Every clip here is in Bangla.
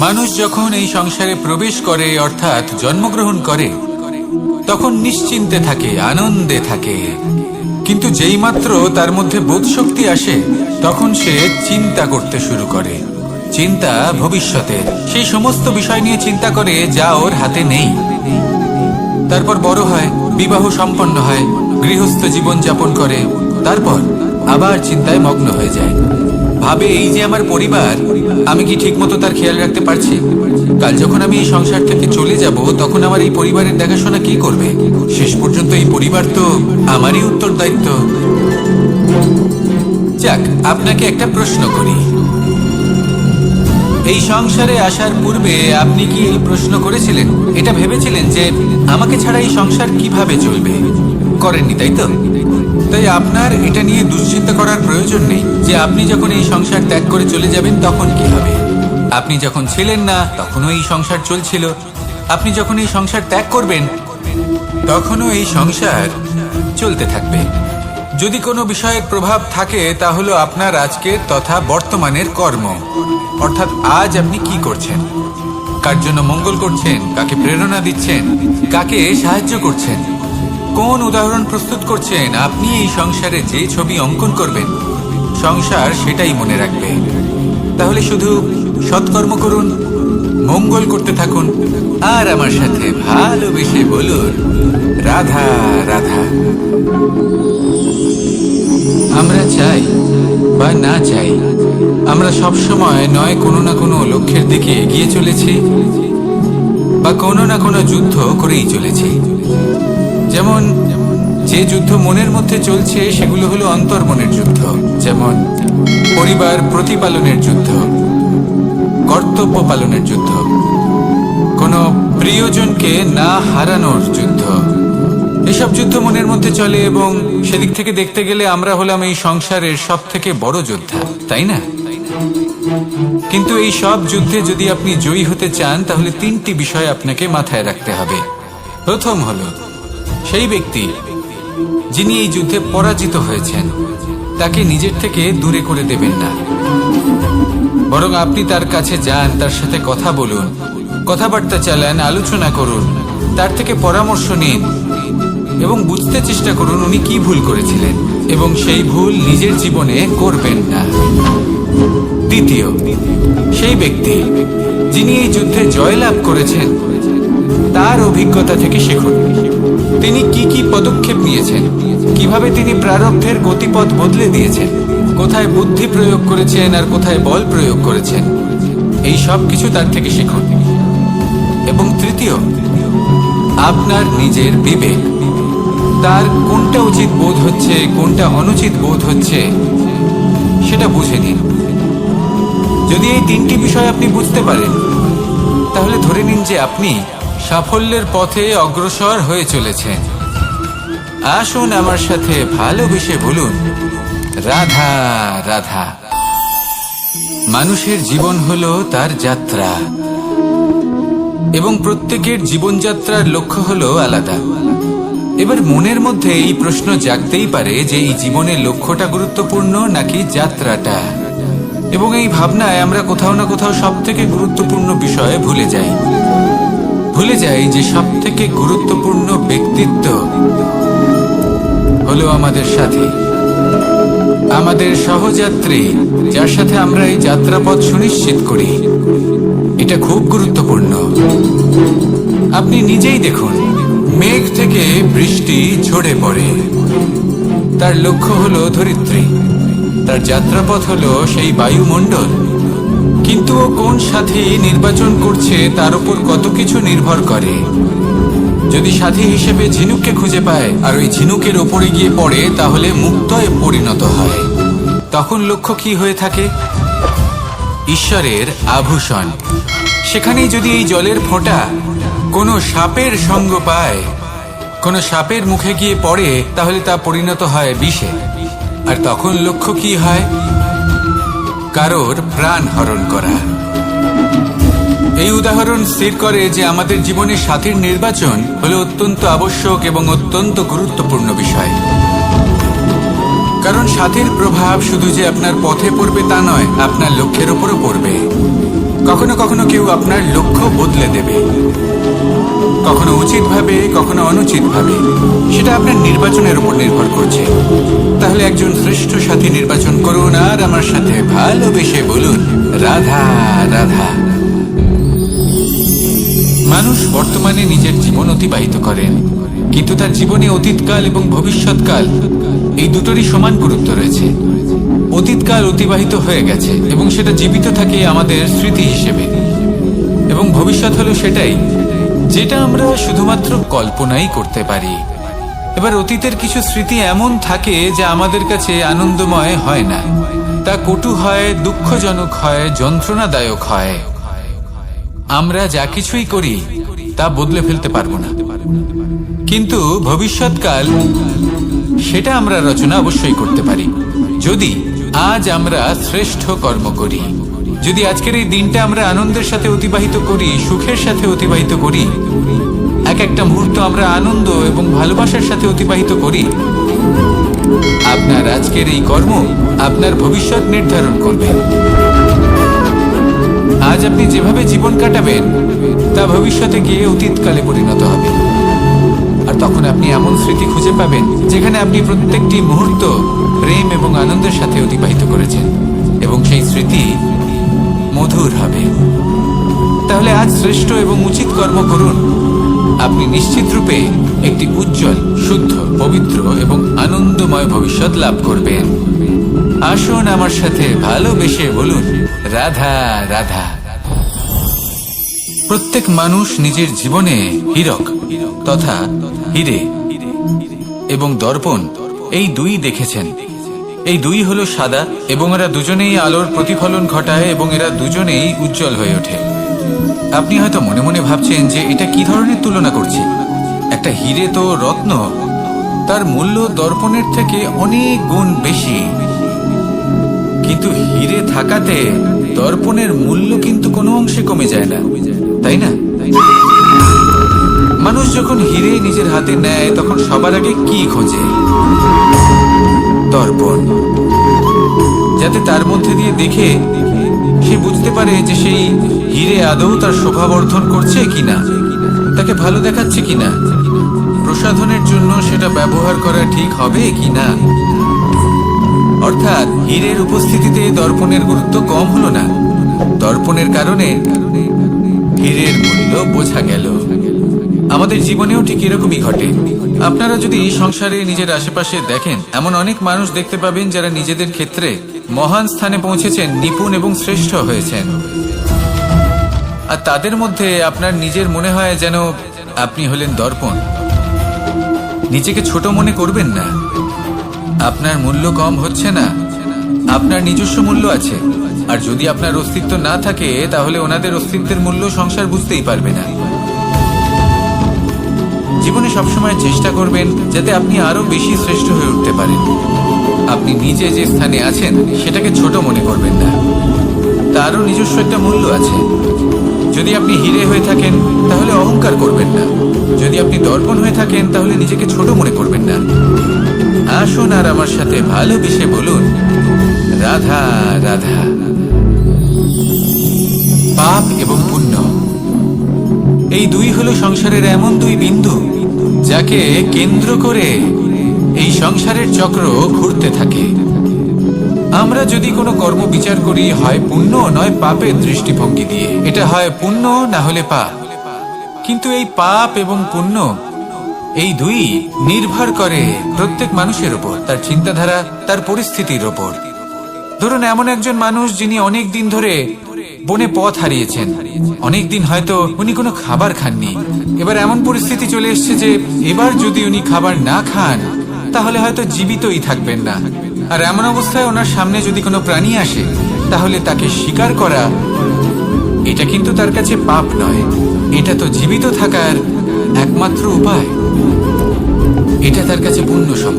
মানুষ যখন এই সংসারে প্রবেশ করে অর্থাৎ জন্মগ্রহণ করে তখন নিশ্চিন্তে থাকে, আনন্দে থাকে। কিন্তু যেই মাত্র তার মধ্যে বোধশক্তি আসে তখন সে চিন্তা করতে শুরু করে। চিন্তা ভবিষ্যতের, সেই সমস্ত বিষয় নিয়ে চিন্তা করে যা ওর হাতে নেই। তারপর বড় হয়, বিবাহ সম্পন্ন হয়, গৃহস্থ জীবন যাপন করে, তারপর আবার চিন্তায় মগ্ন হয়ে যায়। ভাবে এই যে আমার পরিবার, আমি কি ঠিকমতো তার খেয়াল রাখতে পারছি? কাল যখন আমি এই সংসার থেকে চলে যাব তখন আমার এই পরিবারের দেখাশোনা কি করবে? শেষ পর্যন্ত এই পরিবার তো আমারই উত্তরদায়িত্ব। যাক, আপনাকে একটা প্রশ্ন করি। এই সংসারে আসার পূর্বে আপনি কি এই প্রশ্ন করেছিলেন, এটা ভেবেছিলেন যে আমাকে ছাড়া এই সংসার কিভাবে চলবে? করেননি, তাই তো? তাই আপনার এটা নিয়ে দুশ্চিন্তা করার প্রয়োজন নেই যে আপনি যখন এই সংসার ত্যাগ করে চলে যাবেন তখন কি হবে। আপনি যখন ছিলেন না তখনও এই সংসার চলছিল, আপনি যখন এই সংসার ত্যাগ করবেন তখনও এই সংসার চলতে থাকবে। যদি কোনো বিষয়ের প্রভাব থাকে তা হলো আপনার আজকের তথা বর্তমানের কর্ম, অর্থাৎ আজ আপনি কি করছেন, কার জন্য মঙ্গল করছেন, কাকে প্রেরণা দিচ্ছেন, কাকে সাহায্য করছেন, কোন উদাহরণ প্রস্তুত করছেন। আপনি এই সংসারে যে ছবি অঙ্কন করবেন সংসার সেটাই মনে রাখবে। তাহলে শুধু সৎকর্ম করুন, মঙ্গল করতে থাকুন, আর আমার সাথে ভালোবেসে বলুন রাধা রাধা। আমরা চাই বা না চাই, আমরা সবসময় নয় কোনো না কোনো লক্ষ্যের দিকে এগিয়ে চলেছি বা কোনো না কোনো যুদ্ধ করেই চলেছি। যেমন যে যুদ্ধ মনের মধ্যে চলছে সেগুলো হলো অন্তর্মনের যুদ্ধ, যেমন পরিবার প্রতিপালনের যুদ্ধ, কর্তব্য পালনের যুদ্ধ, কোনো প্রিয়জনকে না হারানোর যুদ্ধ। এসব যুদ্ধ মনের মধ্যে চলে এবং সেদিক থেকে দেখতে গেলে আমরা হলাম এই সংসারের সব থেকে বড় যোদ্ধা, তাই না? কিন্তু এই সব যুদ্ধে যদি আপনি জয়ী হতে চান তাহলে তিনটি বিষয় আপনাকে মাথায় রাখতে হবে। প্রথম হলো সেই ব্যক্তি যিনি এই যুদ্ধে পরাজিত হয়েছেন তাকে নিজের থেকে দূরে করে দেবেন না, বরং আপনি তার কাছে যান, তার সাথে কথা বলুন, কথাবার্তা চালান, আলোচনা করুন, তার থেকে পরামর্শ নিন এবং বুঝতে চেষ্টা করুন উনি কি ভুল করেছিলেন এবং সেই ভুল নিজের জীবনে করবেন না। দ্বিতীয়, সেই ব্যক্তি যিনি এই যুদ্ধে জয়লাভ করেছেন তার অভিজ্ঞতা থেকে শিখুন। তিনি কি কি পদক্ষেপ নিয়েছেন, কিভাবে তিনি প্রারব্ধের গতিপথ বদলে দিয়েছেন, কোথায় বুদ্ধি প্রয়োগ করেছেন আর কোথায় বল প্রয়োগ করেছেন, এই সব কিছু তার থেকে শিখুন। এবং তৃতীয়, আপনার নিজের বিবেক, তার কোনটা উচিত বোধ হচ্ছে, কোনটা অনুচিত বোধ হচ্ছে সেটা বুঝে নিন। যদি এই তিনটি বিষয় আপনি বুঝতে পারেন তাহলে ধরে নিন যে আপনি সাফল্যের পথে অগ্রসর হয়ে চলেছেন। আসুন আমার সাথে ভালোবেসে বলুন রাধা রাধা। মানুষের জীবন হলো তার যাত্রা এবং প্রত্যেকের জীবনযাত্রার লক্ষ্য হলো আলাদা। এবার মনের মধ্যে এই প্রশ্ন জাগতেই পারে যে এই জীবনের লক্ষ্যটা গুরুত্বপূর্ণ নাকি যাত্রাটা, এবং এই ভাবনায় আমরা কোথাও না কোথাও সব থেকে গুরুত্বপূর্ণ বিষয়ে ভুলে যাই যে সব থেকে গুরুত্বপূর্ণ ব্যক্তিত্ব হলো আমাদের সাথী, আমাদের সহযাত্রী, যার সাথে আমরা এই যাত্রাপথ সুনিশ্চিত করি। এটা খুব গুরুত্বপূর্ণ। আপনি নিজেই দেখুন, মেঘ থেকে বৃষ্টি ঝরে পড়ে, তার লক্ষ্য হলো ধরিত্রী, তার যাত্রাপথ হলো সেই বায়ুমণ্ডল। কিন্তু ও কোন সাথী নির্বাচন করছে তার উপর কত কিছু নির্ভর করে। যদি সাথী হিসেবে ঝিনুককে খুঁজে পায় আর ওই ঝিনুকের ওপরে গিয়ে পড়ে তাহলে মুক্তয়ে পরিণত হয়। তখন লক্ষ্য কি হয়ে থাকে? ঈশ্বরের আভূষণ। সেখানেই যদি এই জলের ফোঁটা কোনো সাপের সঙ্গ পায়, কোনো সাপের মুখে গিয়ে পড়ে, তাহলে তা পরিণত হয় বিষে। আর তখন লক্ষ্য কি হয়? কারোর প্রাণ হরণ করা। এই উদাহরণ স্থির করে যে আমাদের জীবনে সাথীর নির্বাচন হলো অত্যন্ত আবশ্যক এবং অত্যন্ত গুরুত্বপূর্ণ বিষয়। কারণ সাথীর প্রভাব শুধু যে আপনার পথে পড়বে তা নয়, আপনার লক্ষ্যের উপরও পড়বে। কখনো কখনো কেউ আপনার লক্ষ্য বদলে দেবে, কখনো উচিতভাবে, কখনো অনুচিতভাবে। সেটা আপনার নির্বাচনের উপর নির্ভর করছে। তাহলে একজন শ্রেষ্ঠ সাথী নির্বাচন করুন আর আমার সাথে ভালোবেসে বলুন, রাধা রাধা। মানুষ বর্তমানে নিজের জীবন অতিবাহিত করেন, কিন্তু তার জীবনে অতীতকাল এবং ভবিষ্যৎকাল এই দুটোরই সমান গুরুত্ব রয়েছে। অতীতকাল অতিবাহিত হয়ে গেছে এবং সেটা জীবিত থাকে আমাদের স্মৃতি হিসেবে, এবং ভবিষ্যৎ হলো সেটাই যেটা আমরা শুধুমাত্র কল্পনাই করতে পারি। এবার অতীতের কিছু স্মৃতি এমন থাকে যা আমাদের কাছে আনন্দময় হয় না, তা কটু হয়, দুঃখজনক হয়, যন্ত্রণাদায়ক হয়। আমরা যা কিছুই করি তা বদলে ফেলতে পারবো না, কিন্তু ভবিষ্যৎকাল সেটা আমরা রচনা অবশ্যই করতে পারি, যদি আজ আমরা শ্রেষ্ঠ কর্ম করি। যদি আজকের এই দিনটা আমরা আনন্দের সাথে অতিবাহিত করি, সুখের সাথে অতিবাহিত করি, এক একটা মুহূর্ত আমরা আনন্দ এবং ভালোবাসার সাথে অতিবাহিত করি, আপনার আজকের এই কর্ম আপনার ভবিষ্যৎ নির্ধারণ করবে। আজ আপনি যেভাবে জীবন কাটাবেন তা ভবিষ্যতে গিয়ে অতীতকালে পরিণত হবে, আর তখন আপনি এমন স্মৃতি খুঁজে পাবেন যেখানে আপনি প্রত্যেকটি মুহূর্ত প্রেম এবং আনন্দের সাথে অতিবাহিত করেছেন, এবং সেই স্মৃতি মধুর হবে। তাহলে আজ শ্রেষ্ঠ এবং উচিত কর্ম করুন, আপনি নিশ্চিত রূপে একটি উজ্জ্বল, শুদ্ধ, পবিত্র এবং আনন্দময় ভবিষ্যৎ লাভ করবেন। আসুন আমার সাথে ভালোবেসে বলুন, রাধা রাধা। প্রত্যেক মানুষ নিজের জীবনে হীরক তথা হীরে এবং দর্পণ এই দুই দেখেছেন। এই দুই হলো সাদা, এবং এরা দুজনেই আলোর প্রতিফলন ঘটায় এবং এরা দুজনেই উজ্জ্বল হয়ে ওঠে। আপনি হয়তো মনে মনে ভাবছেন যে এটা কি ধরনের তুলনা করছি। একটা হীরে তো রত্ন, তার মূল্য দর্পণের থেকে অনেক গুণ বেশি, কিন্তু হীরে থাকাতে দর্পণের মূল্য কিন্তু কোনো অংশে কমে যায় না, তাই না? মানুষ যখন হীরে নিজের হাতে নেয় তখন সবার আগে কি খোঁজে? দর্পণ, যাতে তার মধ্যে দিয়ে দেখে সে বুঝতে পারে যে সেই হীরে আদৌ তার শোভাবর্ধন করছে কিনা, তাকে ভালো দেখাচ্ছে কিনা, প্রসাধনের জন্য সেটা ব্যবহার করা ঠিক হবে কিনা। অর্থাৎ হীরের উপস্থিতিতে দর্পণের গুরুত্ব কম হলো না, দর্পণের কারণে হীরের মূল্য বোঝা গেল। আমাদের জীবনেও ঠিক এরকমই ঘটে। আপনারা যদি সংসারে নিজের আশেপাশে দেখেন, এমন অনেক মানুষ দেখতে পাবেন যারা নিজেদের ক্ষেত্রে মহান স্থানে পৌঁছেছেন, নিপুণ এবং শ্রেষ্ঠ হয়েছেন, আর তাদের মধ্যে আপনার নিজের মনে হয় যেন আপনি হলেন দর্পণ। নিজেকে ছোট মনে করবেন না। আপনার মূল্য কম হচ্ছে না, আপনার নিজস্ব মূল্য আছে, আর যদি আপনার অস্তিত্ব না থাকে তাহলে ওনাদের অস্তিত্বের মূল্য সংসার বুঝতেই পারবে না। জীবনে সবসময় চেষ্টা করবেন যাতে আপনি আরো বেশি শ্রেষ্ঠ হয়ে উঠতে পারেন। আপনি নিজে যে স্থানে আছেন সেটাকে ছোট মনে করবেন না, তারও নিজস্ব একটা মূল্য আছে। যদি আপনি হীরে হয়ে থাকেন তাহলে অহংকার করবেন না, যদি আপনি দর্পণ হয়ে থাকেন তাহলে নিজেকে ছোট মনে করবেন না। আসুন আর আমার সাথে ভালোবেসে বলুন, রাধা রাধা। পাপ এবং পুণ্য এই দুই হলো সংসারের এমন দুই বিন্দু যাকে কেন্দ্র করে এই সংসারের চক্র ঘুরতে থাকে। আমরা যদি কোনো কর্ম বিচার করি, হয় পুণ্য নয় পাপের দৃষ্টিভঙ্গি দিয়ে, এটা হয় পুণ্য না হলে পাপ। কিন্তু এই পাপ এবং পুণ্য এই দুই নির্ভর করে প্রত্যেক মানুষের ওপর, তার চিন্তাধারা, তার পরিস্থিতির ওপর। ধরুন এমন একজন মানুষ যিনি অনেক দিন ধরে বনে পথ হারিয়েছেন, অনেক দিন হয়তো উনি কোনো খাবার খাননি। এবার এমন পরিস্থিতি চলে এসছে যে এবার যদি উনি খাবার না খান তাহলে হয়তো জীবিতই থাকবেন না। আর এমন অবস্থায় ওনার সামনে যদি কোনো প্রাণী আসে তাহলে তাকে শিকার করা, এটা কিন্তু তার কাছে পাপ নয়, এটা তো জীবিত থাকার একমাত্র উপায়, এটা তার কাছে পুণ্য সম।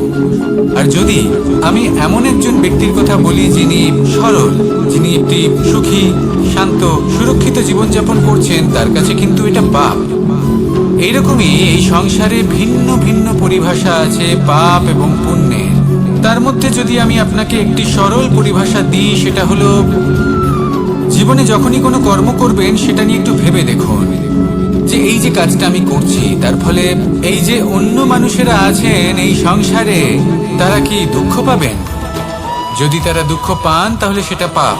আর যদি আমি এমন একজন ব্যক্তির কথা বলি যিনি সরল, যিনি একটি সুখী, শান্ত, সুরক্ষিত জীবনযাপন করছেন, তার কাছে কিন্তু এটা পাপ। এইরকমই এই সংসারে ভিন্ন ভিন্ন পরিভাষা আছে পাপ এবং পুণ্যের। তার মধ্যে যদি আমি আপনাকে একটি সরল পরিভাষা দিই, সেটা হলো জীবনে যখনই কোনো কর্ম করবেন সেটা নিয়ে একটু ভেবে দেখুন যে এই যে কাজটা আমি করছি তার ফলে এই যে অন্য মানুষেরা আছেন এই সংসারে তারা কি দুঃখ পাবেন? যদি তারা দুঃখ পান তাহলে সেটা পাপ।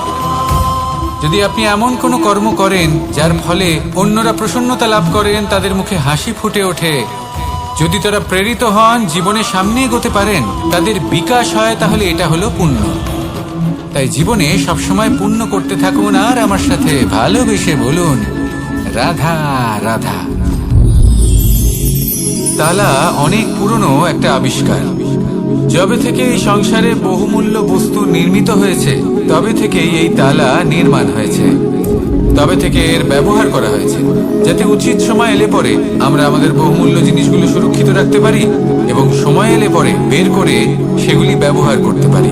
যদি আপনি এমন কোনো কর্ম করেন যার ফলে অন্যরা প্রসন্নতা লাভ করেন, তাদের মুখে হাসি ফুটে ওঠে, যদি তারা প্রেরিত হন, জীবনে সামনে এগোতে পারেন, তাদের বিকাশ হয়, তাহলে এটা হলো পুণ্য। তাই জীবনে সবসময় পুণ্য করতে থাকুন আর আমার সাথে ভালোবেসে বলুন রাধা রাধা। তালা অনেক পুরনো একটা আবিষ্কার। যবে থেকে এই সংসারে বহুমূল্য বস্তু নির্মিত হয়েছে তবে থেকেই এই তালা নির্মাণ হয়েছে, তবে থেকে এর ব্যবহার করা হয়েছে, যাতে উচিত সময় এলে পরে আমরা আমাদের বহুমূল্য জিনিসগুলো সুরক্ষিত রাখতে পারি এবং সময় এলে পরে বের করে সেগুলি ব্যবহার করতে পারি।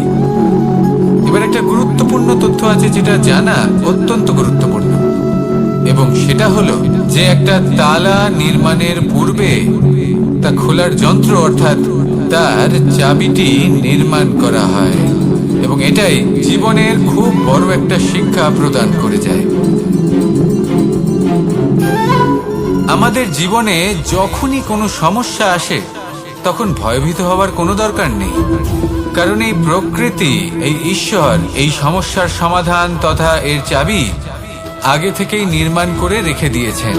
এবার একটা গুরুত্বপূর্ণ তথ্য আছে যেটা জানা অত্যন্ত গুরুত্বপূর্ণ, এবং সেটা হলো যে একটা তালা নির্মাণের পূর্বে তা খোলার যন্ত্র অর্থাৎ তার চাবিটি নির্মাণ করা হয়, এবং এটাই জীবনের খুব বড় একটা শিক্ষা প্রদান করে যায়। আমাদের জীবনে যখনই কোনো সমস্যা আসে তখন ভয়ভীত হওয়ার কোনো দরকার নেই, কারণ এই প্রকৃতি, এই ঈশ্বর এই সমস্যার সমাধান তথা এর চাবি আগে থেকেই নির্মাণ করে রেখে দিয়েছেন।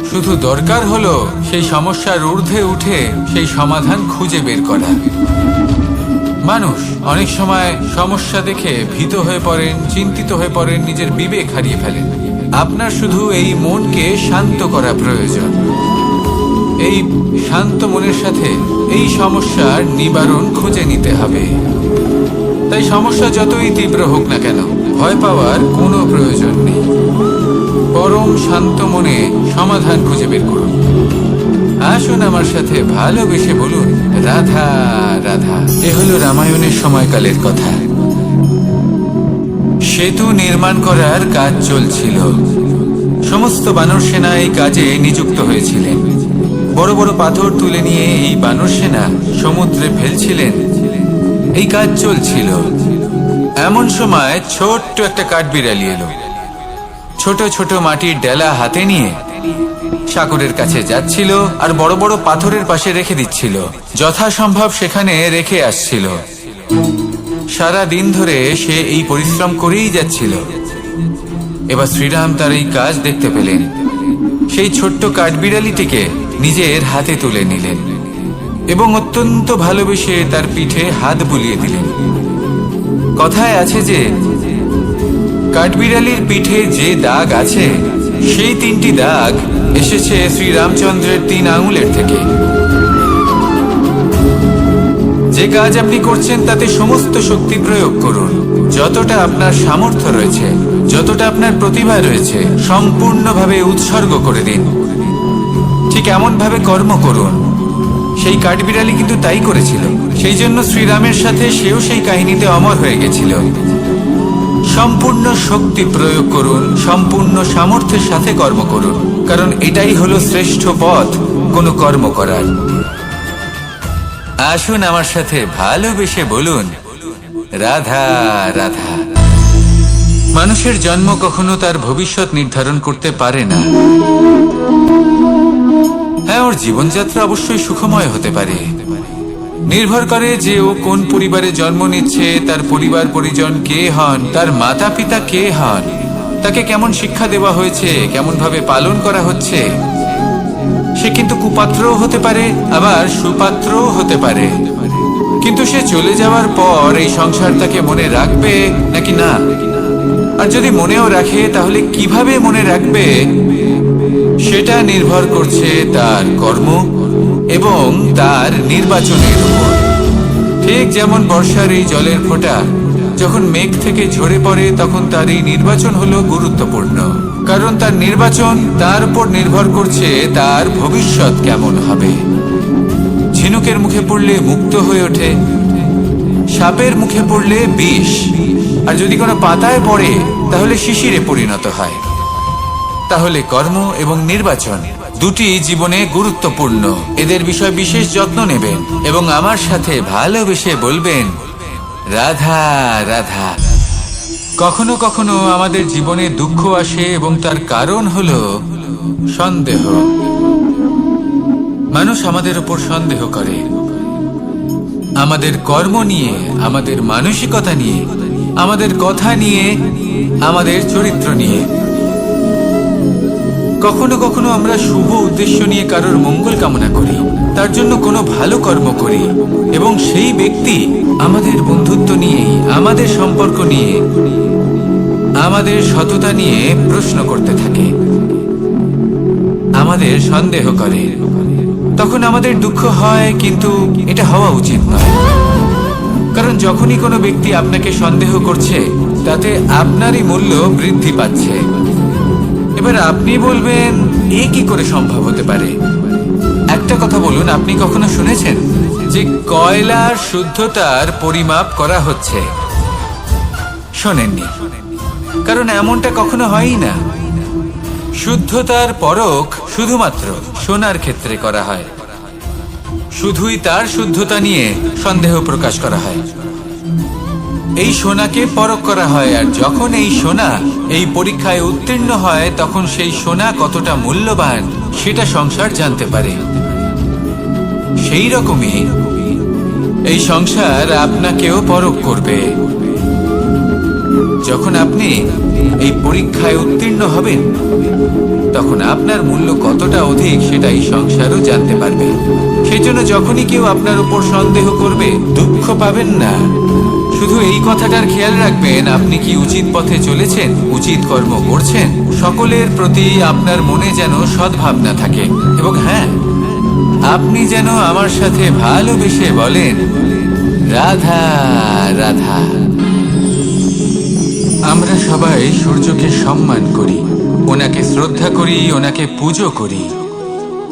শুধু দরকার হলো সেই সমস্যার ঊর্ধ্বে উঠে সেই সমাধান খুঁজে বের করা। মানুষ অনেক সময় সমস্যা দেখে ভীত হয়ে পড়েন, চিন্তিত হয়ে পড়েন, নিজের বিবেক হারিয়ে ফেলেন। আপনার শুধু এই মনকে শান্ত করা প্রয়োজন। এই শান্ত মনের সাথে এই সমস্যার নিবারণ খুঁজে নিতে হবে। তাই সমস্যা যতই তীব্র হোক না কেন ভয় পাওয়ার কোনো প্রয়োজন নেই, পরম শান্ত মনে সমাধান খুঁজে বের করুন। আসুন আমার সাথে ভালোবেসে বলুন রাধা রাধা। এ হলো রামায়ণের সময়কালের কথা। সেতু নির্মাণ করার কাজ চলছিল। সমস্ত বানর সেনা এই কাজে নিযুক্ত হয়েছিলেন। বড় বড় পাথর তুলে নিয়ে এই বানর সেনা সমুদ্রে ফেলছিলেন। এই কাজ চলছিল। এমন সময় ছোট্ট একটা কাঠবিড়ালি এলো। ছোট ছোট মাটির ডেলা হাতে নিয়ে সাগরের কাছে যাচ্ছিল আর বড় বড় পাথরের পাশে রেখে দিচ্ছিল, যথাসম্ভব সেখানে রেখে আসছিল। সারা দিন ধরে সে এই পরিশ্রম করেই যাচ্ছিল। এবার শ্রীরাম তার এই কাজ দেখতে পেলেন। সেই ছোট্ট কাঠবিড়ালিটিকে নিজের হাতে তুলে নিলেন এবং অত্যন্ত ভালোবেসে তার পিঠে হাত বুলিয়ে দিলেন। কথায় আছে যে কাঠবিড়ালির পিঠে যে দাগ আছে সেই 3টি দাগ এসেছে শ্রীরামচন্দ্রের 3 আঙুলের থেকে। যে কাজ আপনি করছেন তাতে সমস্ত শক্তি প্রয়োগ করুন, যতটা আপনার সামর্থ্য রয়েছে, যতটা আপনার প্রতিভা রয়েছে, সম্পূর্ণভাবে উৎসর্গ করে দিন। ঠিক এমন ভাবে কর্ম করুন। সেই কাঠবিড়ালি কিন্তু তাই করেছিল। সেই জন্য শ্রীরামের সাথে সেও সেই কাহিনীতে অমর হয়ে গেছিল। সম্পূর্ণ শক্তি প্রয়োগ করুন, সম্পূর্ণ সামর্থ্যের সাথে কর্ম করুন, কারণ এটাই হলো শ্রেষ্ঠ পথ কোনো কর্ম করার। আসুন আমার সাথে ভালোবেসে বলুন রাধা রাধা। মানুষের জন্ম কখনো তার ভবিষ্যৎ নির্ধারণ করতে পারে না। হ্যাঁ, ওর জীবনযাত্রা অবশ্যই সুখময় হতে পারে। নির্ভর করে যে ও কোন পরিবারে জন্ম নিচ্ছে, তার পরিবার পরিজন কে হন, তার মাতা পিতা কে হন, তাকে কেমন শিক্ষা দেওয়া হয়েছে, কেমন ভাবে পালন করা হচ্ছে। সে কিন্তু কুপাত্রও হতে পারে, আবার সুপাত্রও হতে পারে। কিন্তু সে চলে যাওয়ার পর এই সংসার তাকে মনে রাখবে নাকি না, আর যদি মনেও রাখে তাহলে কিভাবে মনে রাখবে সেটা নির্ভর করছে তার কর্ম এবং তার নির্বাচনের উপর। ঠিক যেমন বর্ষার এই জলের ফোঁটা যখন মেঘ থেকে ঝরে পড়ে তখন তার এই নির্বাচন হলো গুরুত্বপূর্ণ, কারণ তার নির্বাচন তার উপর নির্ভর করছে তার ভবিষ্যৎ কেমন হবে। ঝিনুকের মুখে পড়লে মুক্ত হয়ে ওঠে, সাপের মুখে পড়লে বিষ, আর যদি কোনো পাতায় পড়ে তাহলে শিশিরে পরিণত হয়। তাহলে কর্ম এবং নির্বাচন দুটি জীবনে গুরুত্বপূর্ণ। এদের বিষয় বিশেষ যত্ন নেবেন এবং আমার সাথে ভালোবেসে বলবেন রাধা রাধা। কখনো কখনো আমাদের জীবনে দুঃখ আসে এবং তার কারণ হলো সন্দেহ। মানুষ আমাদের উপর সন্দেহ করে, আমাদের কর্ম নিয়ে, আমাদের মানসিকতা নিয়ে, আমাদের কথা নিয়ে, আমাদের চরিত্র নিয়ে। কখনো কখনো আমরা শুভ উদ্দেশ্য নিয়ে কারোর মঙ্গল কামনা করি, তার জন্য কোনো ভালো কর্ম করি, এবং সেই ব্যক্তি আমাদের বন্ধুত্ব নিয়ে, আমাদের সম্পর্ক নিয়ে, আমাদের সততা নিয়ে প্রশ্ন করতে থাকে, আমাদের সন্দেহ করে। তখন আমাদের দুঃখ হয়, কিন্তু এটা হওয়া উচিত নয়। কারণ যখনই কোনো ব্যক্তি আপনাকে সন্দেহ করছে, তাতে আপনারই মূল্য বৃদ্ধি পাচ্ছে। এবার আপনি বলবেন, এ কি করে সম্ভব হতে পারে? একটা কথা বলুন, আপনি কখনো শুনেছেন যে কয়লার শুদ্ধতার পরিমাপ করা হচ্ছে? শোনেননি, কারণ এমনটা কখনো হয়ই না। শুদ্ধতার পরখ শুধুমাত্র সোনার ক্ষেত্রে করা হয়, শুধুই তার শুদ্ধতা নিয়ে সন্দেহ প্রকাশ করা হয়। এই সোনাকে পরখ করা হয়, আর যখন এই সোনা এই পরীক্ষায় উত্তীর্ণ হয়, তখন সেই সোনা কতটা মূল্যবান সেটা সংসার জানতে পারে। সেই রকমই এই সংসার আপনাকেও পরখ করবে। যখন আপনি এই পরীক্ষায় উত্তীর্ণ হবেন, তখন আপনার মূল্য কতটা অধিক সেটা এই সংসারও জানতে পারবে। সেই জন্য যখনই কেউ আপনার উপর সন্দেহ করবে, দুঃখ পাবেন না। শুধু এই কথাটার খেয়াল রাখবেন, আপনি কি উচিত পথে চলেছেন, উচিত কর্ম করছেন। সকলের প্রতি আপনার মনে যেন সদ্ভাবনা থাকে, এবং হ্যাঁ, আপনি যেন আমার সাথে ভালোবেসে বলেন, রাধা রাধা। আমরা সবাই সূর্যকে সম্মান করি, ওনাকে শ্রদ্ধা করি, ওনাকে পুজো করি।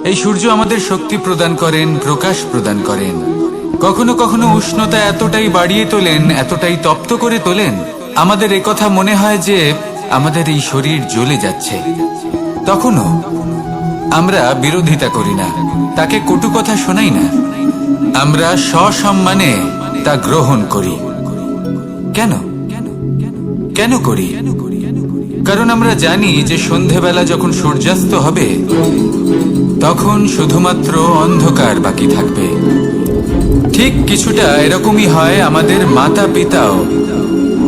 এই সূর্য আমাদের শক্তি প্রদান করেন, প্রকাশ প্রদান করেন। কখনো কখনো উষ্ণতা এতটাই বাড়িয়ে তোলেন, এতটাই তপ্ত করে তোলেন, আমাদের একথা মনে হয় যে আমাদের এই শরীর জ্বলে যাচ্ছে। তখনও আমরা বিরোধিতা করি না, তাকে কটু কথা শোনাই না। আমরা সসম্মানে তা গ্রহণ করি। কেন কেন করি? কারণ আমরা জানি যে সন্ধেবেলা যখন সূর্যাস্ত হবে, তখন শুধুমাত্র অন্ধকার বাকি থাকবে। ঠিক কিছুটা এরকমই হয় আমাদের মাতা পিতাও,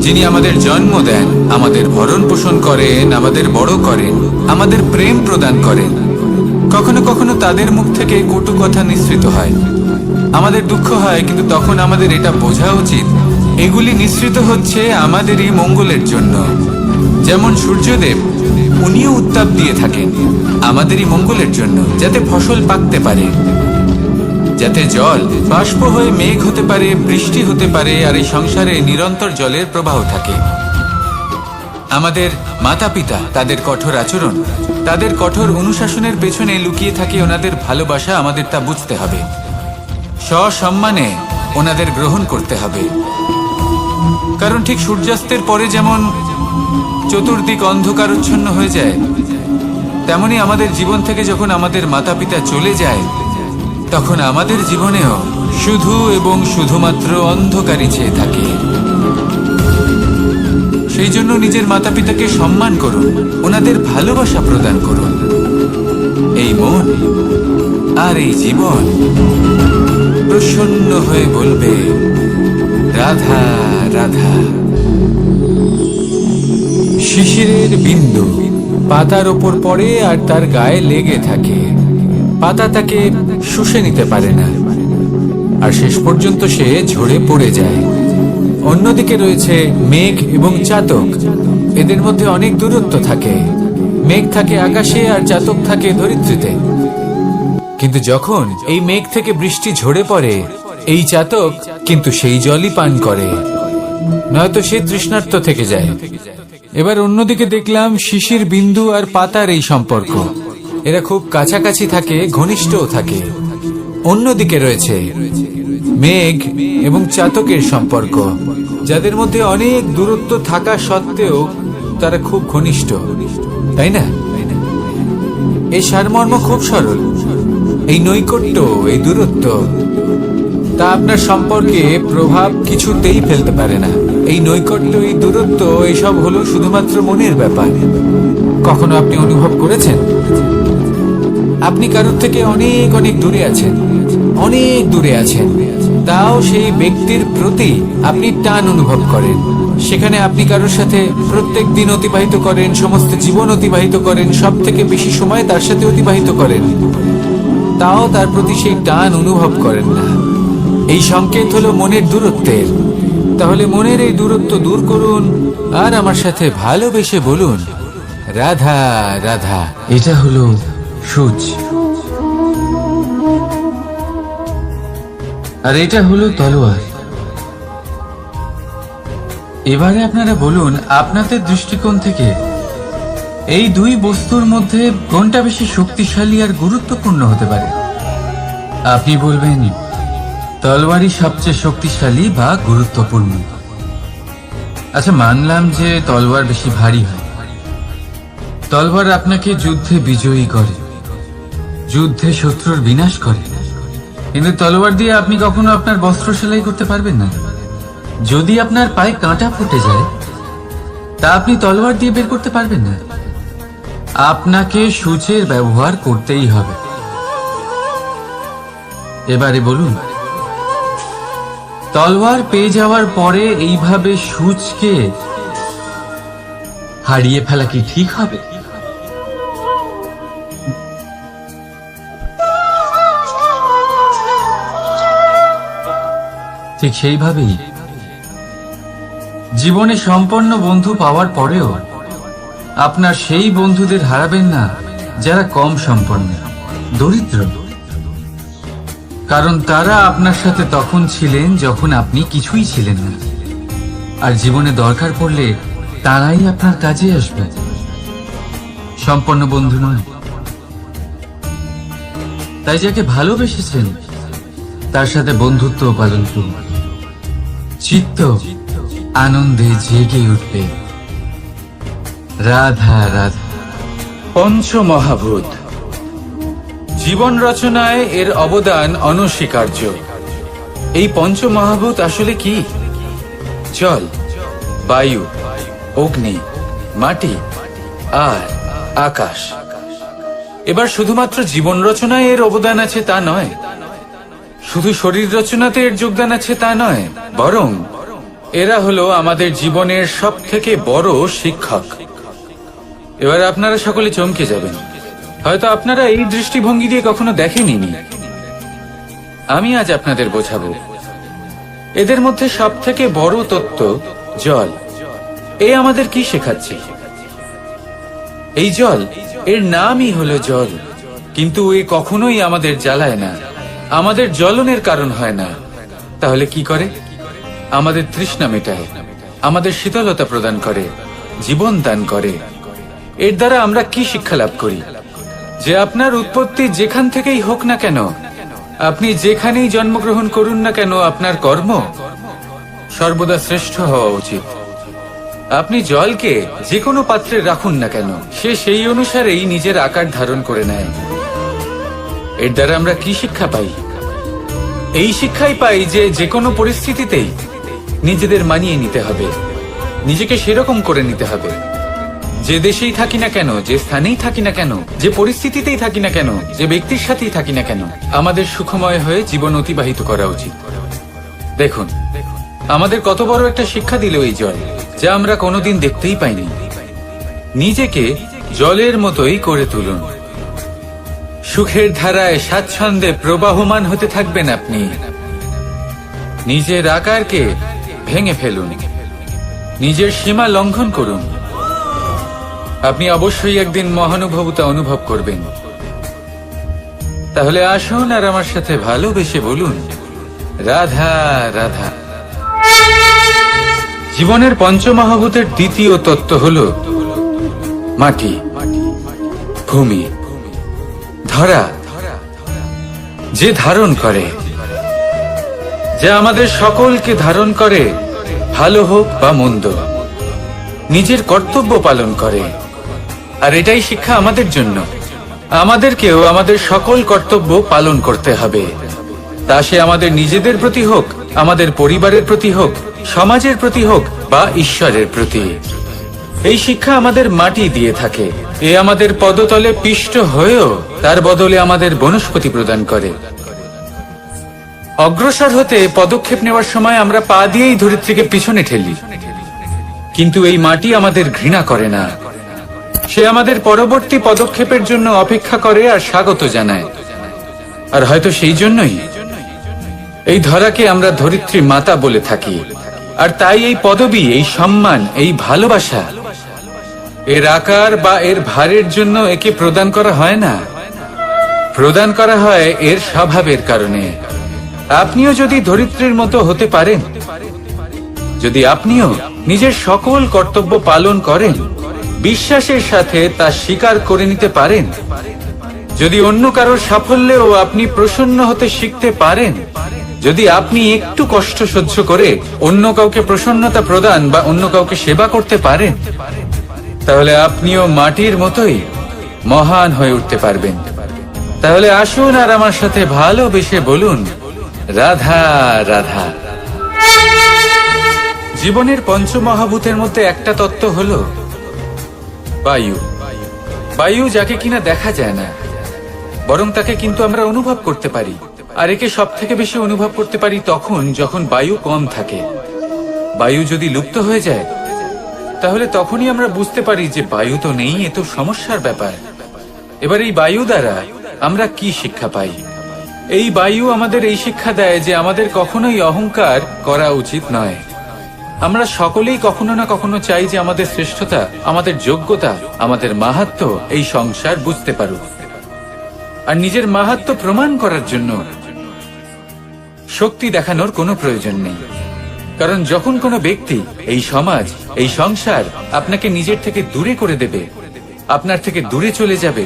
যিনি আমাদের জন্ম দেন, আমাদের ভরণ পোষণ করেন, আমাদের বড় করেন, আমাদের প্রেম প্রদান করেন। কখনো কখনো তাদের মুখ থেকে কটু কথা নিঃসৃত হয়, আমাদের দুঃখ হয়, কিন্তু তখন আমাদের এটা বোঝা উচিত, এগুলি নিঃসৃত হচ্ছে আমাদেরই মঙ্গলের জন্য। যেমন সূর্যদেব, উনিও উত্তাপ দিয়ে থাকেন আমাদেরই মঙ্গলের জন্য, যাতে ফসল পাকতে পারে, যাতে জল বাষ্প হয়ে মেঘ হতে পারে, বৃষ্টি হতে পারে, আর এই সংসারে নিরন্তর জলের প্রবাহ থাকে। আমাদের মাতা পিতা, তাদের কঠোর আচরণ, তাদের কঠোর অনুশাসনের পেছনে লুকিয়ে থাকে ওনাদের ভালোবাসা। আমাদের তা বুঝতে হবে, সসম্মানে ওনাদের গ্রহণ করতে হবে। কারণ ঠিক সূর্যাস্তের পরে যেমন চতুর্দিক অন্ধকারচ্ছন্ন হয়ে যায়, তেমনি আমাদের জীবন থেকে যখন আমাদের মাতা পিতা চলে যায়, তখন আমাদের জীবনেও শুধু এবং শুধুমাত্র অন্ধকারই ছেয়ে থাকে। সেই জন্য নিজের মাতা পিতাকে সম্মান করুন, ওনাদের ভালোবাসা প্রদান করুন। এই মন আর এই জীবন প্রসন্ন হয়ে বলবে, রাধা রাধা। শিশিরের বিন্দু পাতার ওপর পড়ে আর তার গায়ে লেগে থাকে। পাতা তাকে শুষে নিতে পারে না, আর শেষ পর্যন্ত সে ঝরে পড়ে যায়। অন্যদিকে রয়েছে মেঘ এবং চাতক। এদের মধ্যে অনেক দূরত্ব থাকে। মেঘ থাকে আকাশে আর চাতক থাকে ধরিত্রীতে। কিন্তু যখন এই মেঘ থেকে বৃষ্টি ঝরে পড়ে, এই চাতক কিন্তু সেই জলই পান করে, নয়তো সে তৃষ্ণার্ত থেকে যায়। এবার অন্যদিকে দেখলাম শিশির বিন্দু আর পাতার এই সম্পর্ক। এরা খুব কাছাকাছি থাকে, ঘনিষ্ঠও থাকে। অন্যদিকে রয়েছে মেঘ এবং চাতকের সম্পর্ক, যাদের মধ্যে অনেক দূরত্ব থাকা সত্ত্বেও তারা খুব ঘনিষ্ঠ, তাই না? এই সারমর্ম খুব সরল। এই নৈকট্য, এই দূরত্ব, তা আপনার সম্পর্কে প্রভাব কিছুতেই ফেলতে পারে না। এই নৈকট্য, এই দূরত্ব, এসব হলো শুধুমাত্র মনের ব্যাপার। কখনো আপনি অনুভব করেছেন আপনি কারোর থেকে অনেক অনেক দূরে আছেন, অনেক দূরে আছেন, তাও সেই ব্যক্তির প্রতি আপনি টান অনুভব করেন। সেখানে আপনি কারোর সাথে প্রত্যেক দিন অতিবাহিত করেন, সমস্ত জীবন অতিবাহিত করেন, সব থেকে বেশি সময় তার সাথে অতিবাহিত করেন, তাও তার প্রতি সেই টান অনুভব করেন না। এই সংকেত হলো মনের দূরত্বের। তাহলে মনের এই দূরত্ব দূর করুন আর আমার সাথে ভালোবেসে বলুন, রাধা রাধা। এটা হলো সূচ, আর এটা হলো তলোয়ার। এবারে আপনারা বলুন, আপনাদের দৃষ্টিকোণ থেকে এই দুই বস্তুর মধ্যে কোনটা বেশি শক্তিশালী আর গুরুত্বপূর্ণ হতে পারে? আপনি বলবেন তলোয়ারই সবচেয়ে শক্তিশালী বা গুরুত্বপূর্ণ। আচ্ছা, মানলাম যে তলোয়ার বেশি ভারী হয়। তলোয়ার আপনাকে যুদ্ধে বিজয়ী করে, যুদ্ধে শত্রুর বিনাশ করে, কিন্তু তলোয়ার দিয়ে আপনি কখনো আপনার বস্ত্র সেলাই করতে পারবেন না। যদি আপনার পায়ে কাঁটা ফুটে যায়, তা আপনি তলোয়ার দিয়ে বের করতে পারবেন না। আপনাকে সূচের ব্যবহার করতেই হবে। এবারে বলুন, তলোয়ার পেয়ে যাওয়ার পরে এইভাবে সূচকে হারিয়ে ফেলা কি ঠিক হবে? ঠিক সেইভাবেই জীবনে সম্পন্ন বন্ধু পাওয়ার পরেও আপনার সেই বন্ধুদের হারাবেন না যারা কম সম্পন্ন, দরিদ্র। কারণ তারা আপনার সাথে তখন ছিলেন যখন আপনি কিছুই ছিলেন না, আর জীবনে দরকার পড়লে তারাই আপনার কাজে আসবে, সম্পন্ন বন্ধু নয়। তাই যাকে ভালোবেসেছেন তার সাথে বন্ধুত্ব পালন করুন। চিত্ত আনন্দে জেগে উঠবে। রাধা রাধা। পঞ্চমহাভূত জীবন রচনায় এর অবদান অনস্বীকার্য। এই পঞ্চমহাভূত আসলে কি? জল, বায়ু, অগ্নি, মাটি আর আকাশ। এবার শুধুমাত্র জীবন রচনায় এর অবদান আছে তা নয়, শুধু শরীর রচনাতে এর যোগদান আছে তা নয়, বরং এরা হলো আমাদের জীবনের সব থেকে বড় শিক্ষক। এবার আপনারা সকলে চমকে যাবেন, হয়তো আপনারা এই দৃষ্টিভঙ্গি দিয়ে কখনো দেখেননি। আমি আজ আপনাদের বোঝাবো। এদের মধ্যে সব থেকে বড় তত্ত্ব জল। এ আমাদের কি শেখাচ্ছে? এই জল, এর নামই হলো জল, কিন্তু এ কখনোই আমাদের জ্বালায় না, আমাদের জ্বলনের কারণ হয় না। তাহলে কি করে? আমাদের তৃষ্ণা মেটায়, আমাদের শীতলতা প্রদান করে, জীবন দান করে। এর দ্বারা আমরা কি শিক্ষা লাভ করি? যে আপনার উৎপত্তি যেখান থেকেই হোক না কেন, আপনি যেখানেই জন্মগ্রহণ করুন না কেন, আপনার কর্ম সর্বদা শ্রেষ্ঠ হওয়া উচিত। আপনি জলকে যে কোনো পাত্রে রাখুন না কেন, সে সেই অনুসারেই নিজের আকার ধারণ করে নেয়। এর দ্বারা আমরা কি শিক্ষা পাই? এই শিক্ষাই পাই যে যে কোনো পরিস্থিতিতেই নিজেদের মানিয়ে নিতে হবে, নিজেকে সেরকম করে নিতে হবে। যে দেশেই থাকি না কেন, যে স্থানেই থাকি না কেন, যে পরিস্থিতিতেই থাকি না কেন, যে ব্যক্তির সাথেই থাকি না কেন, আমাদের সুখময় হয়ে জীবন অতিবাহিত করা উচিত। দেখুন, আমাদের কত বড় একটা শিক্ষা দিল এই জল, যা আমরা কোনোদিন দেখতেই পাইনি। নিজেকে জলের মতোই করে তুলুন। সুখের ধারায় স্বাচ্ছন্দ্যে প্রবাহমান হতে থাকবেন আপনি। নিজের আকারকে ভেঙে ফেলুন, নিজের সীমা লঙ্ঘন করুন। আপনি অবশ্যই একদিন মহানুভবতা অনুভব করবেন। তাহলে আসুন আর আমার সাথে ভালোবেসে বলুন, রাধা রাধা। জীবনের পঞ্চমহাভূতের দ্বিতীয় তত্ত্ব হল মাটি, ভূমি, ধরা, যে ধারণ করে, যা আমাদের সকলকে ধারণ করে, ভালো হোক বা মন্দ, নিজের কর্তব্য পালন করে। আর এটাই শিক্ষা আমাদের জন্য। আমাদেরকেও আমাদের সকল কর্তব্য পালন করতে হবে, তা সে আমাদের নিজেদের প্রতি হোক, আমাদের পরিবারের প্রতি হোক, সমাজের প্রতি হোক বা ঈশ্বরের প্রতি। এই শিক্ষা আমাদের মাটি দিয়ে থাকে, এ আমাদের পদতলে পিষ্ট হয়েও তার বদলে আমাদের বনস্পতি প্রদান করে। অগ্রসর হতে পদক্ষেপ নেওয়ার সময় আমরা পা দিয়েই ধরিত্রীকে পিছনে ঠেলি, কিন্তু এই মাটি আমাদের ঘৃণা করে না। সে আমাদের পরবর্তী পদক্ষেপের জন্য অপেক্ষা করে আর স্বাগত জানায়। আর হয়তো সেই জন্যই এই ধরাকে আমরা ধরিত্রী মাতা বলে থাকি। আর তাই এই পদবী, এই সম্মান, এই ভালোবাসা এর আকার বা এর ভারের জন্য একে প্রদান করা হয় না, প্রদান করা হয় এর স্বভাবের কারণে। আপনিও যদি ধরিত্রীর মতো হতে পারেন, যদি আপনিও নিজের সকল কর্তব্য পালন করেন, বিশ্বাসের সাথে তা স্বীকার করে নিতে পারেন, যদি অন্য কারোর সাফল্যেও আপনি প্রসন্ন হতে শিখতে পারেন, যদি আপনি একটু কষ্ট সহ্য করে অন্য কাউকে প্রসন্নতা প্রদান বা অন্য কাউকে সেবা করতে পারেন, তাহলে আপনিও মাটির মতোই মহান হয়ে উঠতে পারবেন। তাহলে আসুন আর আমার সাথে ভালোবেসে বলুন, রাধা রাধা। জীবনের পঞ্চমহাভূতের মধ্যে একটা তত্ত্ব হলো বায়ু। বায়ু যাকে কিনা দেখা যায় না, বরং তাকে কিন্তু আমরা অনুভব করতে পারি। আর একে সব থেকে বেশি অনুভব করতে পারি তখন যখন বায়ু কম থাকে। বায়ু যদি লুপ্ত হয়ে যায়, তাহলে তখনই আমরা বুঝতে পারি যে বায়ু তো নেই, এ তো সমস্যার ব্যাপার। এবার এই বায়ু দ্বারা আমরা কি শিক্ষা পাই? এই বায়ু আমাদের এই শিক্ষা দেয় যে আমাদের কখনোই অহংকার করা উচিত নয়। আমরা সকলেই কখনো না কখনো চাই যে আমাদের শ্রেষ্ঠতা, আমাদের যোগ্যতা, আমাদের মাহাত্ম্য এই সংসার বুঝতে পারুক। আর নিজের মাহাত্ম্য প্রমাণ করার জন্য শক্তি দেখানোর কোনো প্রয়োজন নেই। কারণ যখন কোনো ব্যক্তি, এই সমাজ, এই সংসার আপনাকে নিজের থেকে দূরে করে দেবে, আপনার থেকে দূরে চলে যাবে,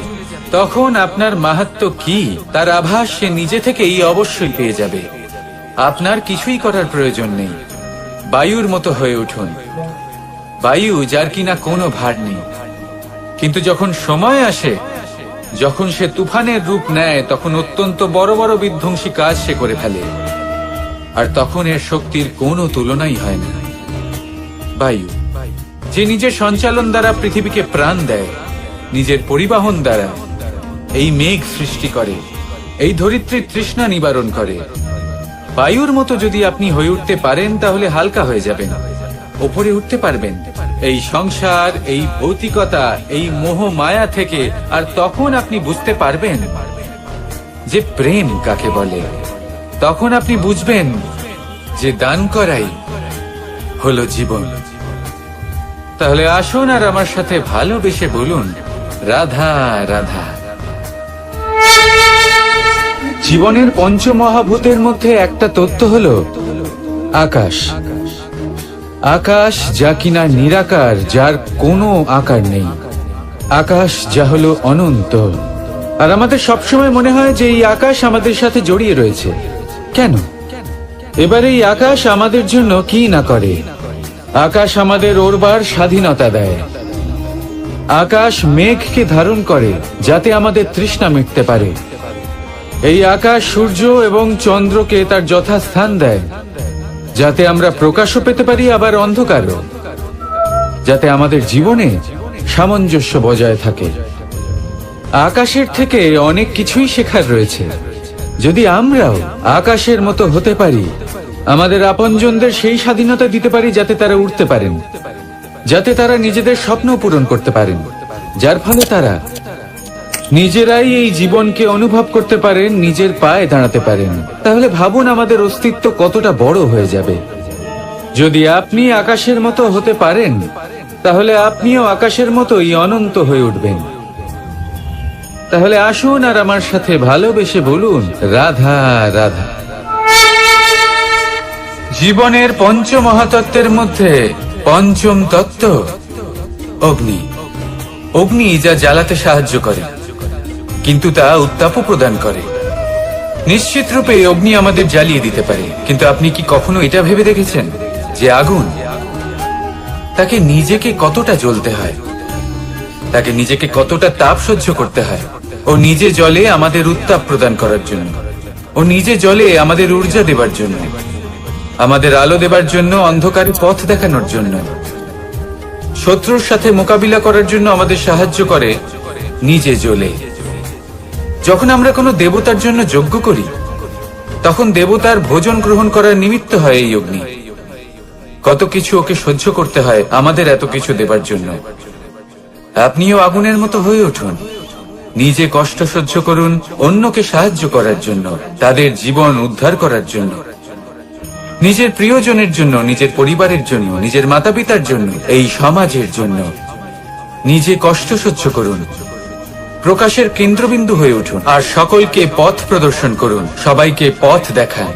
তখন আপনার মাহাত্ম্য কি তার আভাস সে নিজে থেকেই অবশ্যই পেয়ে যাবে। আপনার কিছুই করার প্রয়োজন নেই। বায়ুর মতো হয়ে উঠুন, বায়ু যার কিনা কোনো ভার নেই। কিন্তু যখন সময় আসে, যখন সে তুফানের রূপ নেয়, তখন অত্যন্ত বড় বড় বিধ্বংসী কাজ সে করে ফেলে। আর তখন এর শক্তির কোনো তুলনাই হয় না। বায়ু যে নিজের সঞ্চালন দ্বারা পৃথিবীকে প্রাণ দেয়, নিজের পরিবহন দ্বারা এই মেঘ সৃষ্টি করে, এই ধরিত্রীর তৃষ্ণা নিবারণ করে। বায়ুর মতো যদি আপনি হয়ে উঠতে পারেন, তাহলে হালকা হয়ে যাবেন, ওপরে উঠতে পারবেন এই সংসার, এই ভৌতিকতা, এই মোহ মায়া থেকে। আর তখন আপনি বুঝতে পারবেন যে প্রেম কাকে বলে। তখন আপনি বুঝবেন যে দান করাই হলো জীবন। তাহলে আসুন আর আমার সাথে ভালোবেসে বলুন, রাধা রাধা। জীবনের পঞ্চমহাভূতের মধ্যে একটা তত্ত্ব হলো আকাশ। আকাশ যা কিনা নিরাকার, যার কোনো আকার নেই। আকাশ যা হলো অনন্ত। আর আমাদের সবসময় মনে হয় যে এই আকাশ আমাদের সাথে জড়িয়ে রয়েছে। কেন? এবার এই আকাশ আমাদের জন্য কি না করে। আকাশ আমাদের ওড়বার স্বাধীনতা দেয়। আকাশ মেঘকে ধারণ করে যাতে আমাদের তৃষ্ণা মিটতে পারে। এই আকাশ সূর্য এবং চন্দ্রকে তার যথাস্থান দেয়, যাতে আমরা প্রকাশও পেতে পারি, আবার অন্ধকারও, যাতে আমাদের জীবনে সামঞ্জস্য বজায় থাকে। আকাশের থেকে অনেক কিছুই শেখার রয়েছে। যদি আমরাও আকাশের মতো হতে পারি, আমাদের আপনজনদের সেই স্বাধীনতা দিতে পারি যাতে তারা উঠতে পারেন, যাতে তারা নিজেদের স্বপ্ন পূরণ করতে পারেন, যার ফলে তারা নিজেরাই এই জীবনকে অনুভব করতে পারেন, নিজের পায়ে দাঁড়াতে পারেন, তাহলে ভাবুন আমাদের অস্তিত্ব কতটা বড় হয়ে যাবে। যদি আপনি আকাশের মতো হতে পারেন, তাহলে আপনিও আকাশের মতোই অনন্ত হয়ে উঠবেন। তাহলে আসুন আর আমার সাথে ভালোবেসে বলুন, রাধা রাধা। জীবনের পঞ্চমহাতত্ত্বের মধ্যে পঞ্চম তত্ত্ব অগ্নি। অগ্নি যা জ্বালাতে সাহায্য করে, কিন্তু তা উত্তাপও প্রদান করে। নিশ্চিত রূপে অগ্নি আমাদের জ্বালিয়ে দিতে পারে, কিন্তু আপনি কি কখনো এটা ভেবে দেখেছেন যে আগুন, তাকে নিজেকে কতটা জ্বলতে হয়, তাকে নিজেকে কতটা তাপ সহ্য করতে হয়। ও নিজে জ্বলে আমাদের উত্তাপ প্রদান করার জন্য, ও নিজে জ্বলে আমাদের ঊর্জা দেবার জন্য। আমাদের আলো দেবার জন্য, অন্ধকারে পথ দেখানোর জন্য। শত্রুর সাথে মোকাবিলা করার জন্য আমাদের সাহায্য করে নিজে জ্বলে। যখন আমরা কোনো দেবতার জন্য যজ্ঞ করি, তখন দেবতার ভোজন গ্রহণ করার নিমিত্ত হয় এই অগ্নি। কত কিছু ওকে সহ্য করতে হয় আমাদের এত কিছু দেবার জন্য। আপনিও আগুনের মতো হয়ে উঠুন, নিজে কষ্ট সহ্য করুন অন্যকে সাহায্য করার জন্য, তাদের জীবন উদ্ধার করার জন্য, নিজের প্রিয়জনের জন্য, নিজের পরিবারের জন্য, নিজের মাতা পিতার জন্য, এই সমাজের জন্য। নিজে কষ্ট সহ্য করুন, প্রকাশের কেন্দ্রবিন্দু হয়ে উঠুন, আর সকলকে পথ প্রদর্শন করুন, সবাইকে পথ দেখান।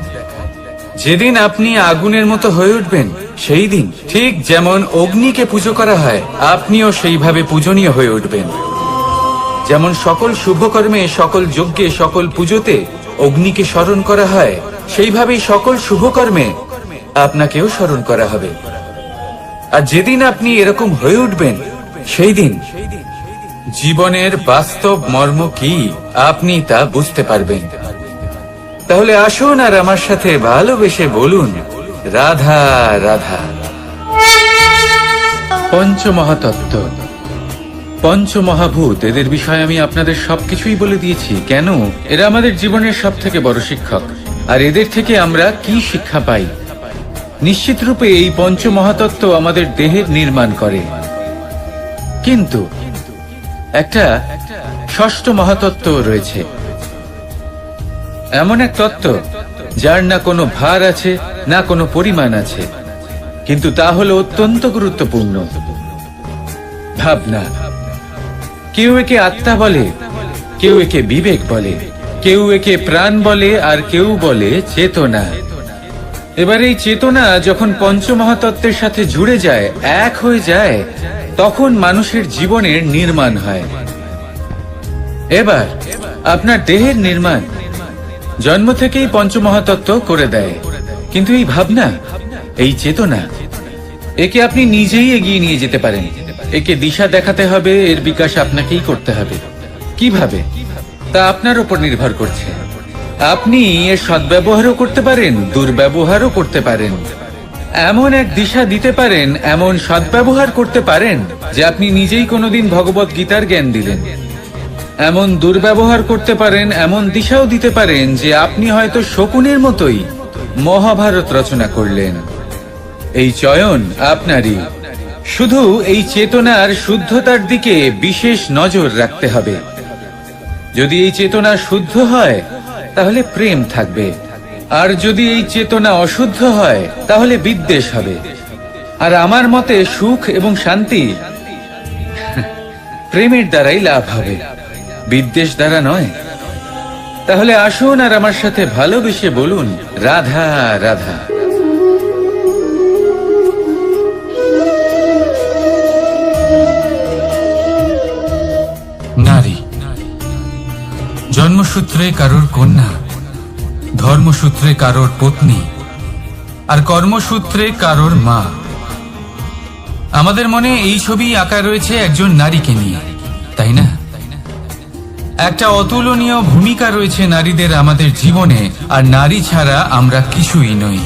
যেদিন আপনি আগুনের মতো হয়ে উঠবেন, সেই দিন ঠিক যেমন অগ্নিকে পুজো করা হয়, আপনিও সেইভাবে পূজনীয় হয়ে উঠবেন। যেমন সকল শুভকর্মে, সকল যজ্ঞে, সকল পুজোতে অগ্নিকে স্মরণ করা হয়, সেইভাবেই সকল শুভকর্মে আপনাকেও স্মরণ করা হবে। আর যেদিন আপনি এরকম হয়ে উঠবেন, সেই দিন জীবনের বাস্তব মর্ম কি আপনি তা বুঝতে পারবেন। তাহলে আসুন আর আমার সাথে ভালোবেসে বলুন, রাধা রাধা। পঞ্চমহাতত্ত্ব, পঞ্চমহাভূত, এদের বিষয়ে আমি আপনাদের সবকিছুই বলে দিয়েছি। কেন? এরা আমাদের জীবনের সব থেকে বড় শিক্ষক। আর এদের থেকে আমরা কি শিক্ষা পাই? নিশ্চিত রূপে এই পঞ্চমহাতত্ত্ব আমাদের দেহের নির্মাণ করে, কিন্তু একটা ষষ্ঠ মহাতত্ত্ব রয়েছে, এমন এক তত্ত্ব যার না কোনো ভার আছে, না কোনো পরিমাণ আছে, কিন্তু তা হলো অত্যন্ত গুরুত্বপূর্ণ, ভাবনা। কেউ একে আত্মা বলে, কেউ একে বিবেক বলে, কেউ একে প্রাণ বলে, আর কেউ বলে চেতনা। এবার এই চেতনা যখন পঞ্চমহাতত্ত্বের সাথে জুড়ে যায়, এক হয়ে যায়, তখন মানুষের জীবনের নির্মাণ হয়। এবার আপনার দেহের নির্মাণ জন্ম থেকেই পঞ্চমহাতত্ত্ব করে দেয়, কিন্তু এই ভাবনা, এই চেতনা, একে আপনি নিজেই এগিয়ে নিয়ে যেতে পারেন। একে দিশা দেখাতে হবে, এর বিকাশ আপনাকেই করতে হবে। কিভাবে? তা আপনার উপর নির্ভর করছে। আপনি এর সদ্ব্যবহারও করতে পারেন, দুর্ব্যবহারও করতে পারেন। এমন এক দিশা দিতে পারেন, এমন সদ্ব্যবহার করতে পারেন যে আপনি নিজেই কোনোদিন ভগবত গীতার জ্ঞান দিলেন। এমন দুর্ব্যবহার করতে পারেন, এমন দিশাও দিতে পারেন যে আপনি হয়তো শকুনের মতোই মহাভারত রচনা করলেন। এই চয়ন আপনারই। শুধু এই চেতনার শুদ্ধতার দিকে বিশেষ নজর রাখতে হবে। যদি এই চেতনা শুদ্ধ হয়, তাহলে প্রেম থাকবে, আর যদি এই চেতনা অশুদ্ধ হয়, তাহলে বিদ্বেষ হবে। আর আমার মতে সুখ এবং শান্তি প্রেমের দ্বারাই লাভ হবে, বিদ্বেষ দ্বারা নয়। তাহলে আসুন আর আমার সাথে ভালোবেসে বলুন, রাধা রাধা। নারী জন্মসূত্রে কারোর কন্যা, ধর্মসূত্রে কারোর পত্নী, আর কর্মসূত্রে কারোর মা। আমাদের মনে এই ছবি আঁকা রয়েছে একজন নারীকে নিয়ে, তাই না? একটা অতুলনীয় ভূমিকা রয়েছে নারীদের আমাদের জীবনে, আর নারী ছাড়া আমরা কিছুই নই।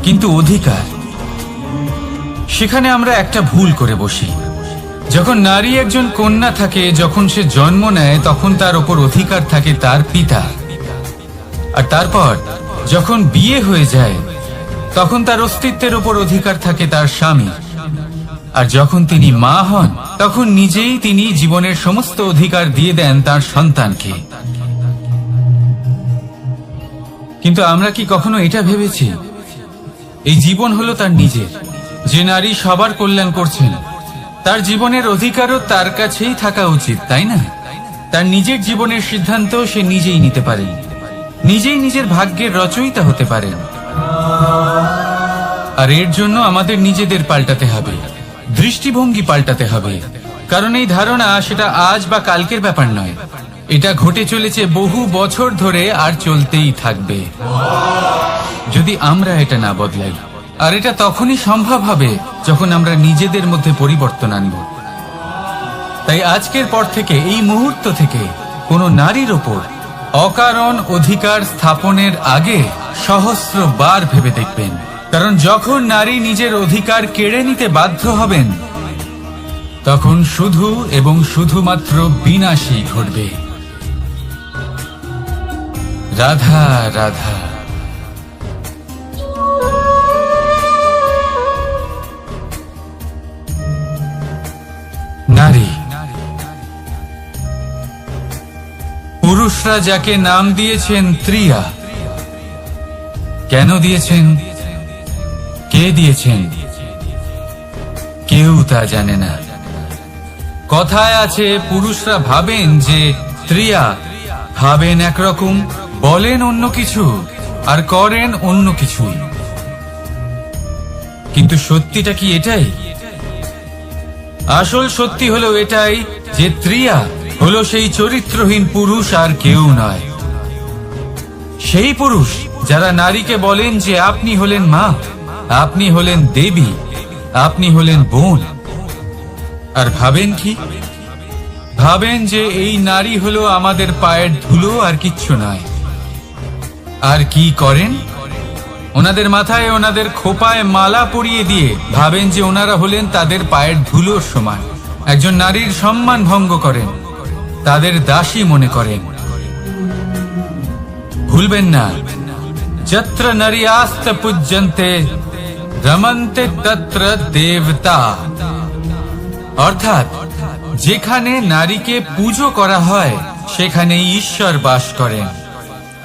কিন্তু অধিকার, সেখানে আমরা একটা ভুল করে বসি। যখন নারী একজন কন্যা থাকে, যখন সে জন্ম নেয়, তখন তার ওপর অধিকার থাকে তার পিতা। আর তারপর যখন বিয়ে হয়ে যায়, তখন তার অস্তিত্বের ওপর অধিকার থাকে তার স্বামী। আর যখন তিনি মা হন, তখন নিজেই তিনি জীবনের সমস্ত অধিকার দিয়ে দেন তার সন্তানকে। কিন্তু আমরা কি কখনো এটা ভেবেছি, এই জীবন হলো তার নিজের? যে নারী সবার কল্যাণ করছেন, তার জীবনের অধিকারও তার কাছেই থাকা উচিত, তাই না? তার নিজের জীবনের সিদ্ধান্ত সে নিজেই নিতে পারেন, নিজেই নিজের ভাগ্যের রচয়িতা হতে পারেন। আর এর জন্য আমাদের নিজেদের পাল্টাতে হবে, দৃষ্টিভঙ্গি পাল্টাতে হবে। কারণ এই ধারণা সেটা আজ বা কালকের ব্যাপার নয়, এটা ঘটে চলেছে বহু বছর ধরে, আর চলতেই থাকবে যদি আমরা এটা না বদলাই। আর এটা তখনই সম্ভব হবে যখন আমরা নিজেদের মধ্যে পরিবর্তন আনব। তাই আজকের পর থেকে, এই মুহূর্ত থেকে, কোনো নারীর ওপর অকারণ অধিকার স্থাপনের আগে সহস্রবার ভেবে দেখবেন, কারণ যখন নারী নিজের অধিকার কেড়ে নিতে বাধ্য হবেন তখন শুধু এবং শুধুমাত্র বিনাশই ঘটবে। রাধা রাধা। নারী, পুরুষরা যাকে নাম দিয়েছেন ত্রিয়া, কেন দিয়েছেন, কে দিয়েছেন, কেউ তা জানে না। কথায় আছে পুরুষরা ভাবেন যে ত্রিয়া, ভাবেন একরকম, বলেন অন্য কিছু আর করেন অন্য কিছুই। কিন্তু সত্যিটা কি এটাই? আসল সত্যি হলো এটাই যে ত্রিয়া হলো সেই চরিত্রহীন পুরুষ আর কেউ নয়। সেই পুরুষ যারা নারীকে বলেন যে আপনি হলেন মা, আপনি হলেন দেবী, আপনি হলেন বোন, আর ভাবেন কি? ভাবেন যে এই নারী হলো আমাদের পায়ের ধুলো আর কিচ্ছু নয়। আর কি করেন? ওনাদের মাথায় ওনাদের খোপায় মালা পরিয়ে দিয়ে ভাবেন যে ওনারা হলেন তাদের পায়ের ধুলোর সমান। একজন নারীর সম্মান ভঙ্গ করেন, তাদের দাসী মনে করেন। ভুলবেন না, যত্র নারী আস্ত পূজ্যন্তে রমন্তে তত্র দেবতা। অর্থাৎ যেখানে নারীকে পুজো করা হয় সেখানে ঈশ্বর বাস করেন,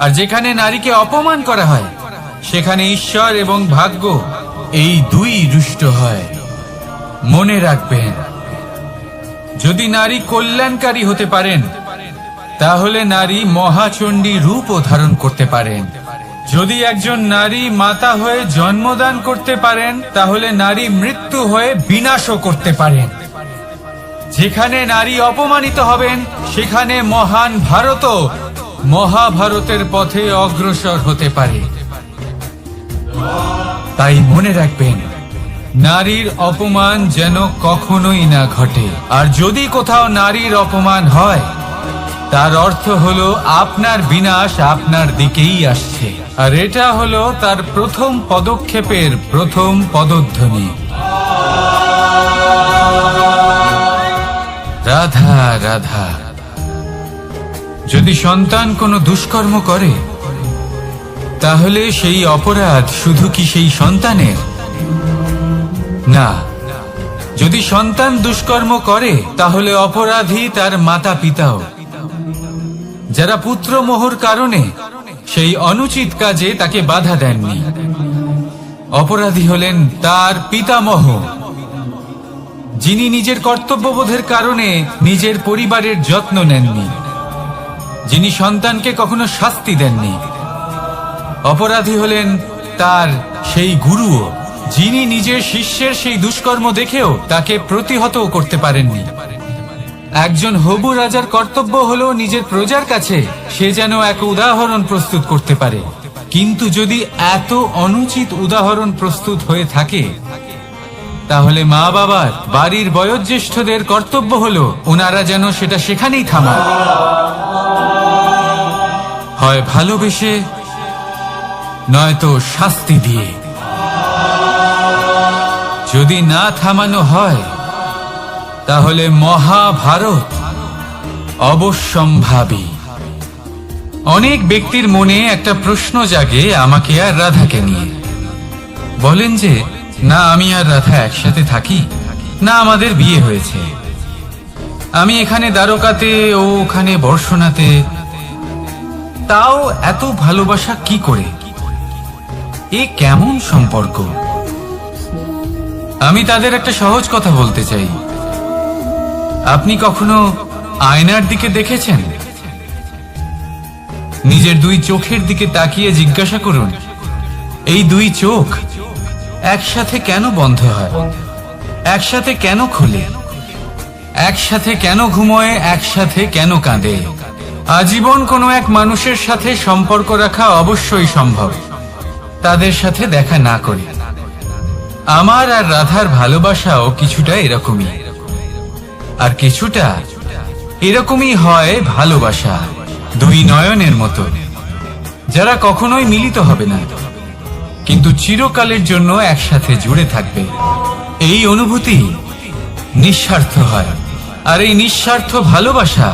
আর যেখানে নারীকে অপমান করা হয় সেখানে ঈশ্বর এবং ভাগ্য এই দুই রুষ্ট হয়। মনে রাখবেন, যদি নারী কল্যাণকারী হতে পারেন তাহলে নারী মহাচণ্ডী রূপও ধারণ করতে পারেন। যদি একজন নারী মাতা হয়ে জন্মদান করতে পারেন তাহলে নারী মৃত্যু হয়ে বিনাশও করতে পারেন। যেখানে নারী অপমানিত হবেন সেখানে মহান ভারতও মহাভারতের পথে অগ্রসর হতে পারে। তাই মনে রাখবেন, নারীর অপমান যেন কখনোই না ঘটে। আর যদি কোথাও নারীর অপমান হয় তার অর্থ হলো আপনার বিনাশ আপনার দিকেই আসছে, আর এটা হলো তার প্রথম পদক্ষেপের প্রথম পদধ্বনি। রাধা রাধা। যদি সন্তান কোনো দুষ্কর্ম করে তাহলে সেই অপরাধ শুধু কি সেই সন্তানের? না, যদি সন্তান দুষ্কর্ম করে তাহলে অপরাধী তার মাতা পিতাও, যারা পুত্রমোহর কারণে সেই অনুচিত কাজে তাকে বাধা দেননি। অপরাধী হলেন তার পিতামহ, যিনি নিজের কর্তব্যবোধের কারণে নিজের পরিবারের যত্ন নেননি, যিনি সন্তানকে কখনো শাস্তি দেননি। অপরাধী হলেন তার সেই গুরুও, যিনি নিজের শিষ্যের সেই দুষ্কর্ম দেখেও তাকে প্রতিহত করতে পারেননি। একজন হবু রাজার কর্তব্য হলো নিজের প্রজার কাছে সে যেন এক উদাহরণ প্রস্তুত করতে পারে, কিন্তু যদি এত অনুচিত উদাহরণ প্রস্তুত হয়ে থাকে তাহলে মা বাবার, বাড়ির বয়োজ্যেষ্ঠদের কর্তব্য হলো ওনারা যেন সেটা সেখানেই থামান, হয় ভালোবেসে নয়তো শাস্তি দিয়ে। যদি না থামানো হয় তাহলে মহাভারত অবশ্যম্ভাবী। অনেক ব্যক্তির মনে একটা প্রশ্ন জাগে আমাকে আর রাধাকে নিয়ে। বলেন যে না আমি আর রাধা একসাথে থাকি, না আমাদের বিয়ে হয়েছে, আমি এখানে দ্বারকাতে ও ওখানে বর্ষণাতে, তাও এত ভালোবাসা কি করে? এ কেমন সম্পর্ক? আমি তাদের একটা সহজ কথা বলতে চাই। আপনি কখনো আয়নার দিকে দেখেছেন? নিজের দুই চোখের দিকে তাকিয়ে জিজ্ঞাসা করুন, এই দুই চোখ একসাথে কেন বন্ধ হয়, একসাথে কেন খোলে, একসাথে কেন ঘুমোয়, একসাথে কেন কাঁদে? আজীবন কোনো এক মানুষের সাথে সম্পর্ক রাখা অবশ্যই সম্ভব, তাদের সাথে দেখা না করে। আমার আর রাধার ভালোবাসাও কিছুটা এরকমই, আর কিছুটা এরকমই হয় ভালোবাসা, দুই নয়নের মতো। যারা কখনোই মিলিত হবে না, কিন্তু চিরকালের জন্য একসাথে জুড়ে থাকবে। এই অনুভূতি নিঃস্বার্থ হয়, আর এই নিঃস্বার্থ ভালোবাসা